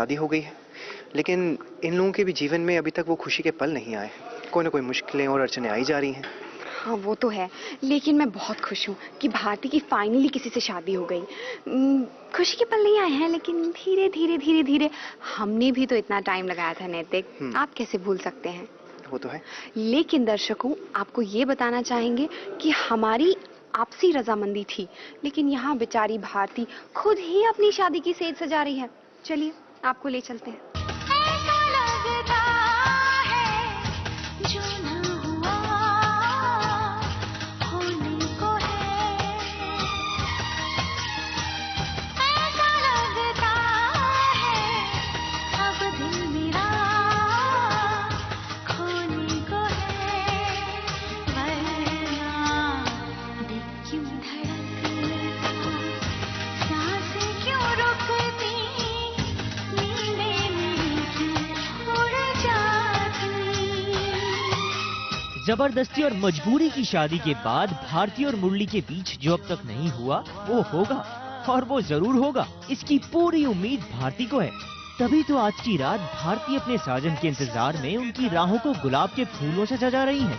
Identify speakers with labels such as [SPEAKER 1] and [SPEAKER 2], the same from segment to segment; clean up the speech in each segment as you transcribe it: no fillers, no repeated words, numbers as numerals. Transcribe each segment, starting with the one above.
[SPEAKER 1] शादी हो गई है, लेकिन इन लोगों के भी जीवन में अभी तक वो खुशी के पल नहीं आए। कोई ना कोई मुश्किलें और अड़चनें आई जा रही हैं।
[SPEAKER 2] हाँ वो तो है, लेकिन मैं बहुत खुश हूँ कि भारती की फाइनली किसी से शादी हो गई। खुशी के पल नहीं आए हैं, लेकिन धीरे धीरे धीरे धीरे हमने भी तो इतना टाइम लगाया था नैतिक, आप कैसे भूल सकते हैं।
[SPEAKER 1] वो तो है।
[SPEAKER 2] लेकिन दर्शकों, आपको ये बताना चाहेंगे कि हमारी आपसी रजामंदी थी, लेकिन यहाँ बेचारी भारती खुद ही अपनी शादी की सेज सजा रही है। चलिए आपको ले चलते हैं।
[SPEAKER 3] जबरदस्ती और मजबूरी की शादी के बाद भारती और मुरली के बीच जो अब तक नहीं हुआ वो होगा, और वो जरूर होगा, इसकी पूरी उम्मीद भारती को है। तभी तो आज की रात भारती अपने साजन के इंतजार में उनकी राहों को गुलाब के फूलों से सजा रही है।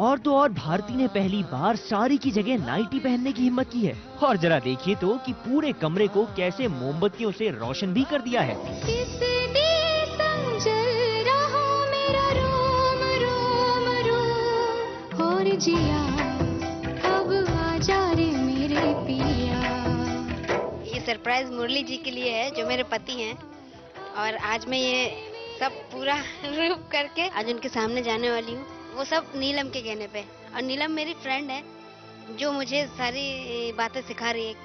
[SPEAKER 3] और तो और भारती ने पहली बार साड़ी की जगह नाइटी पहनने की हिम्मत की है, और जरा देखिए तो कि पूरे कमरे को कैसे मोमबत्तियों से रोशन भी कर दिया है। और जिया, अब आजा रे मेरे पिया।
[SPEAKER 4] ये सरप्राइज मुरली जी के लिए है जो मेरे पति हैं, और आज मैं ये सब पूरा रूप करके आज उनके सामने जाने वाली हूँ। वो सब नीलम के कहने पे, और नीलम मेरी फ्रेंड है जो मुझे सारी बातें सिखा रही है।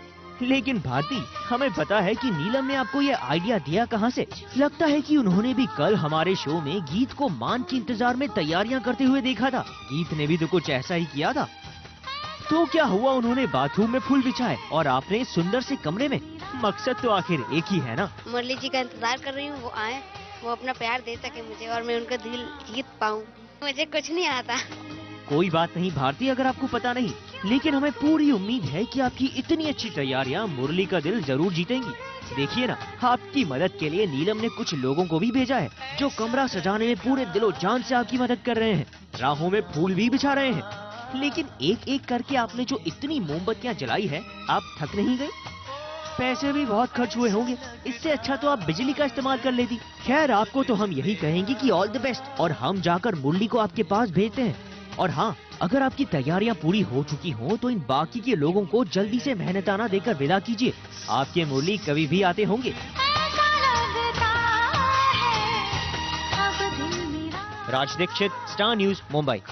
[SPEAKER 3] लेकिन भारती, हमें पता है कि नीलम ने आपको ये आइडिया दिया कहाँ से? लगता है कि उन्होंने भी कल हमारे शो में गीत को मान के इंतजार में तैयारियां करते हुए देखा था। गीत ने भी तो कुछ ऐसा ही किया था। तो क्या हुआ, उन्होंने बाथरूम में फूल बिछाए और आपने सुंदर से कमरे में। मकसद तो आखिर एक ही है ना।
[SPEAKER 4] मुरली जी का इंतजार कर रही हूँ, वो आए, वो अपना प्यार दे सके मुझे और मैं उनका दिल जीत पाऊँ। मुझे कुछ नहीं आता।
[SPEAKER 3] कोई बात नहीं भारती, अगर आपको पता नहीं, लेकिन हमें पूरी उम्मीद है कि आपकी इतनी अच्छी तैयारियां मुरली का दिल जरूर जीतेंगी। देखिए ना, आपकी मदद के लिए नीलम ने कुछ लोगों को भी भेजा है जो कमरा सजाने में पूरे दिलो जान से आपकी मदद कर रहे हैं, राहों में फूल भी बिछा रहे हैं। लेकिन एक एक करके आपने जो इतनी मोमबत्तियां जलाई है, आप थक नहीं गए? पैसे भी बहुत खर्च हुए होंगे, इससे अच्छा तो आप बिजली का इस्तेमाल कर लेती। खैर, आपको तो हम यही कहेंगे कि ऑल द बेस्ट, और हम जाकर मुरली को आपके पास भेजते हैं। और हाँ, अगर आपकी तैयारियां पूरी हो चुकी हों तो इन बाकी के लोगों को जल्दी से मेहनताना देकर विदा कीजिए। आपके मुरली कभी भी आते होंगे। राज दीक्षित, स्टार न्यूज, मुंबई।